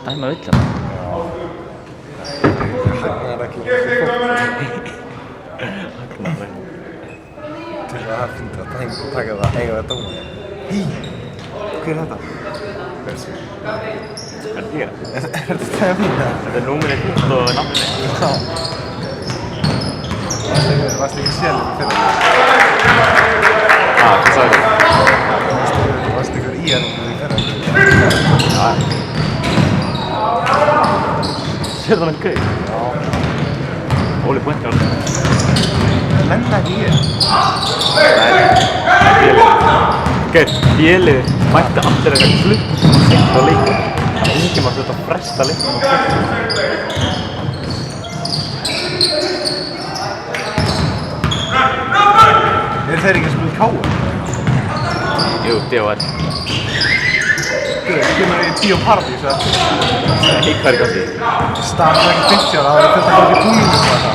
Dæma öll Hagnarækling Til að finna að taka það eiga það dóma. Hí! Hver þetta? Hvað er það? Þetta mína? Þetta númerið fyrst og nafnið. Já. Varstu ekki sjálf fyrir Hvað sagði þú? Varstu ykkur í fyrir Sér það gauð? Já. Óli pointi á það. Lenda ekki í Bélið mætti allir eitthvað klukktíma seint á leikinn. Þannig að enginn var þurft að fresta leikinn á klukktíma. þeir ekki að spila káa? Jú, D.O.R. Kemur í 10 Paradís eða? Hvað kannski? Starfið ekki 50 ára, það er þetta ekki búinu og þetta.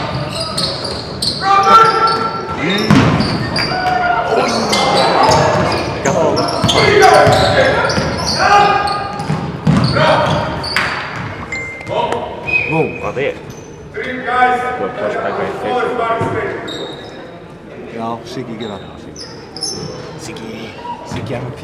Hvað er? Þú er klást eitthvað í Facebook. Já, Siggi gera það. Siggi MVP.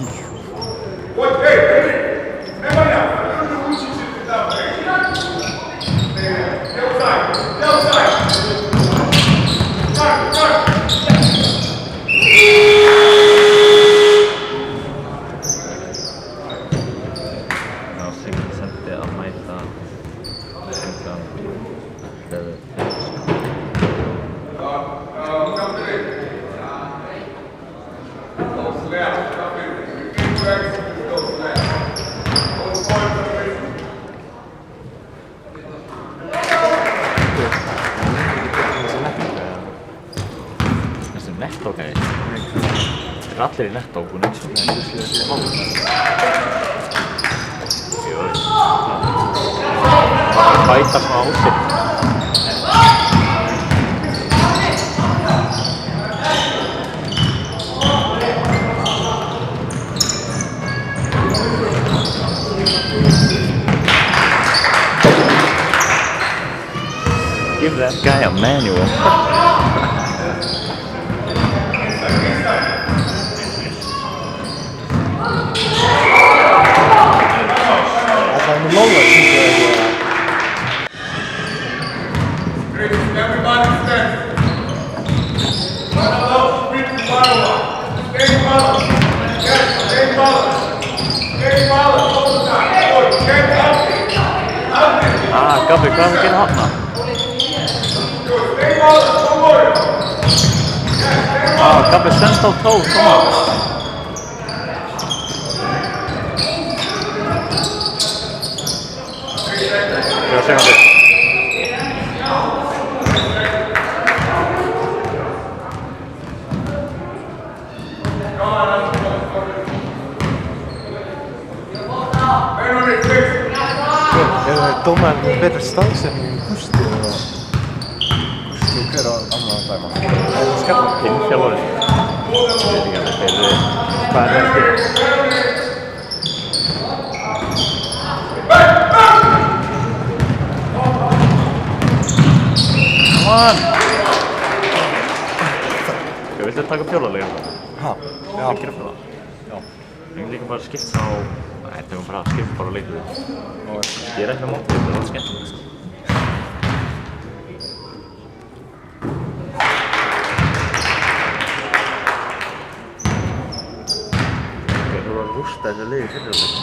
Allir í nettókunum. Bæta svona á sig. Give that guy a manual. Gabbi, hvað er að gera hana? Gabbe svensk á tó, koma. Jag ser det. Dómar með betri staðsetning í Gústi og hver á annan að dæma? Það skalla. Pinnþjálfari. Ég veit ekki alveg þeir hvað það fyrir. Come on! Ég viltu taka fjólalega? Ha? Já. Það gerir fyrir það. Já. Ég líka bara skipt á... Nei, það er bara að skipta bara leikið. Ég er ekki með mótið, það er alveg skemmtilegt. Þú voru að rústa þessu liði fyrir þetta.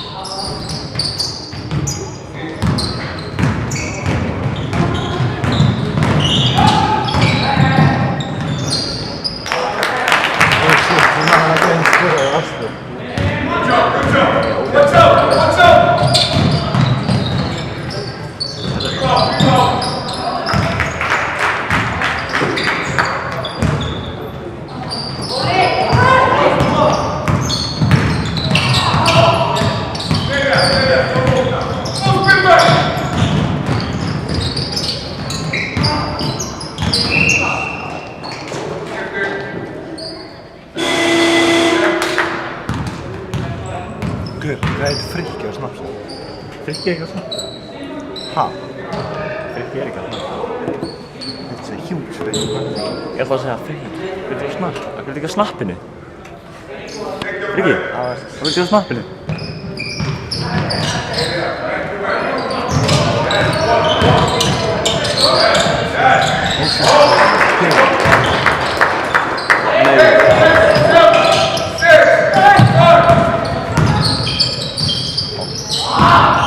Hvað heit Frikki á Snapchat? Frikki er ekki að snappa. Ha? Frikki er ekki að snappa. Þetta er huge Frikki. Ég ætla að segja Frikki. Viltu á snapp? Það viltu ekki á snappinu? Frikki? Það viltu á snappinu?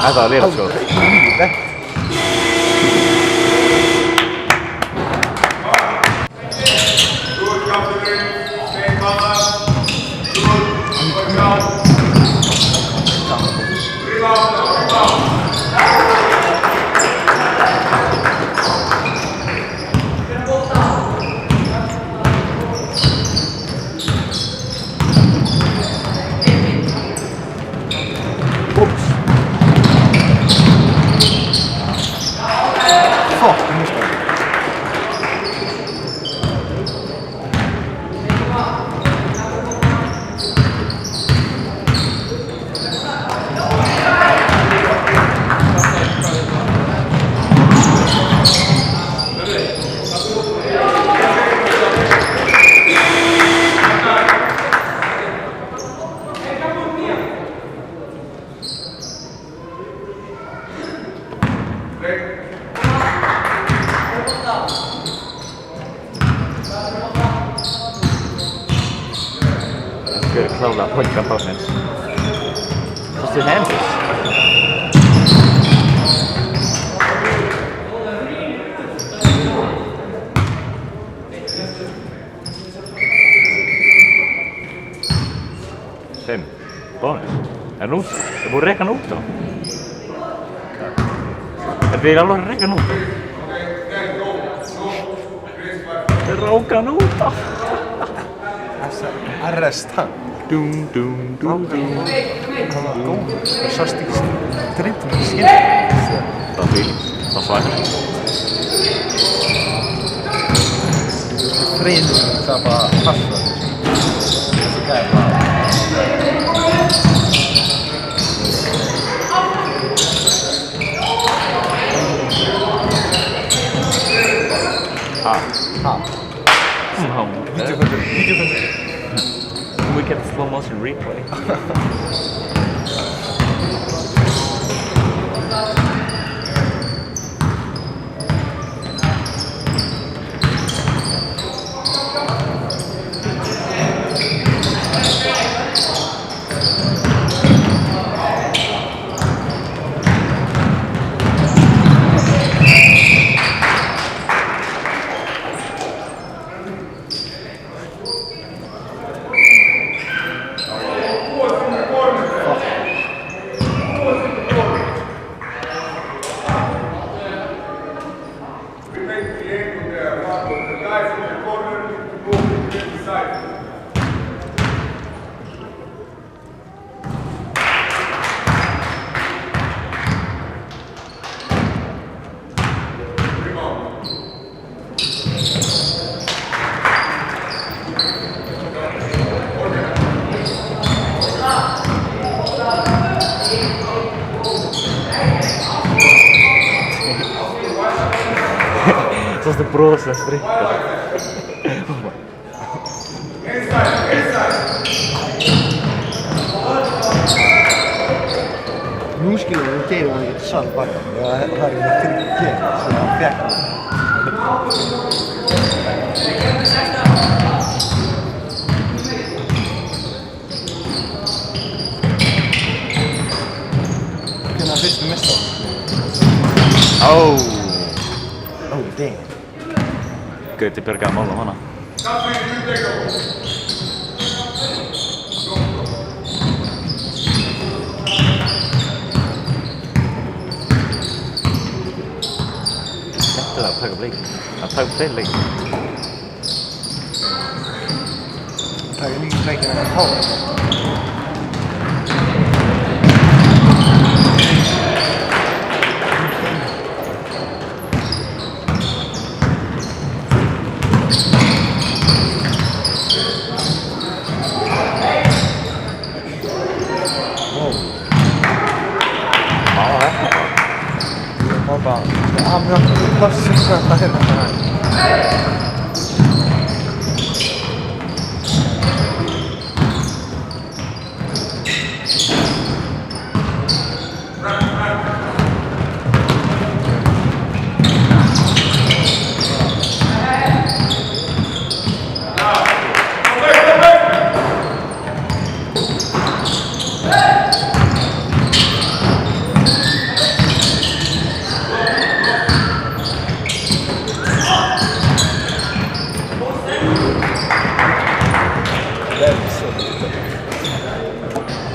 Þetta var lélegt sko. Good close up, point up offense. What's the hand? Fem. Bonus. En út. Það búið að reka hann út þá. Þetta er alveg að reka hann út. Það ráka hann út þá. Arrest hann. Dum dum dum dum. Hann var góð. Það sást ekki driftum í skilja. Það var fíling. Það var svæðið. Friður, það er bara passa. Þessi gæði bara. Videokontur. We get slow motion replay. Zoals de pro's en spreken. Nu skulle det okej om man är intressant bara. Jag hade ju trycket så jag fick. Kunna visst missa. Oh! Oh damn. Gauti björgaði málum hana. Skemmtilega að taka upp leikinn. Að taka upp þeir leikinn. Taka líka leikinn að háa.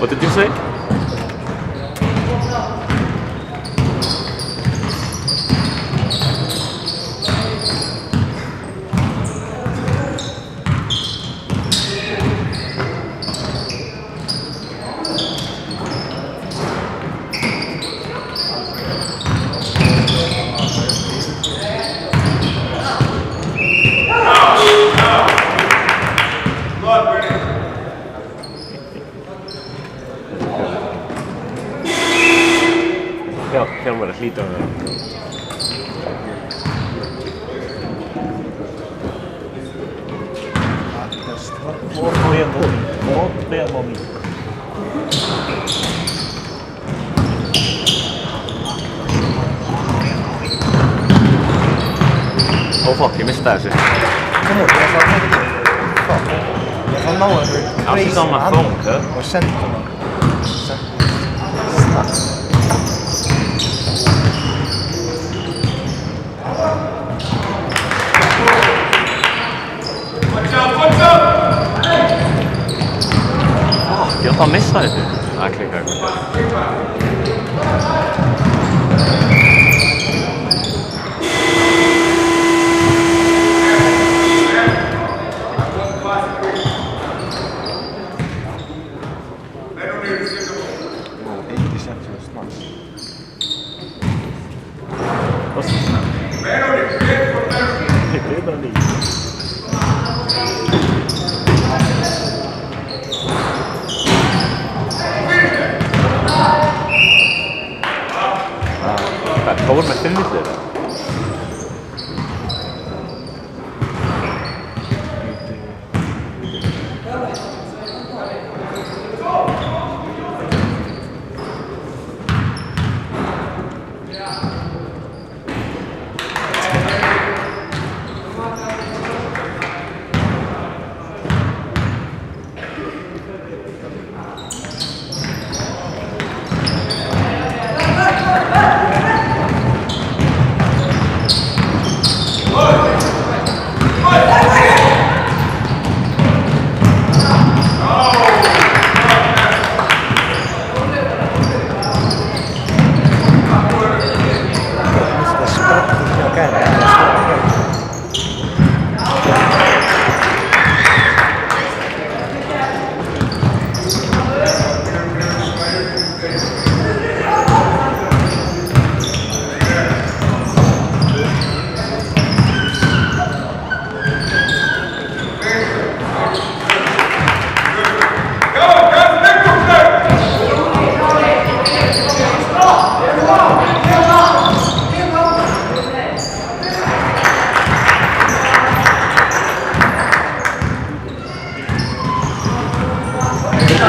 What did you say? Þjálfari hlýtur að vera. Morten Momi. Oh fuck, ég mista þessu. Jag får nå en Alltså samma fång, och sända den. Jag tar missa det. Jag klickar på Hvað voru með þinnlítið það?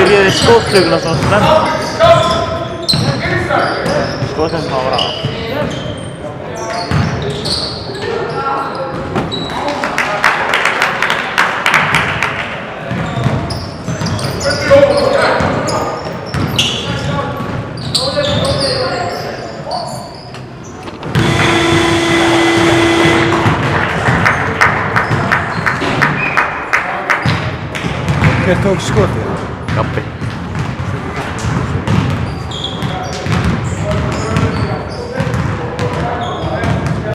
byrjaði skotfluguna svona snemma. Skotin var bra. Hver tók skotið? Gabbi.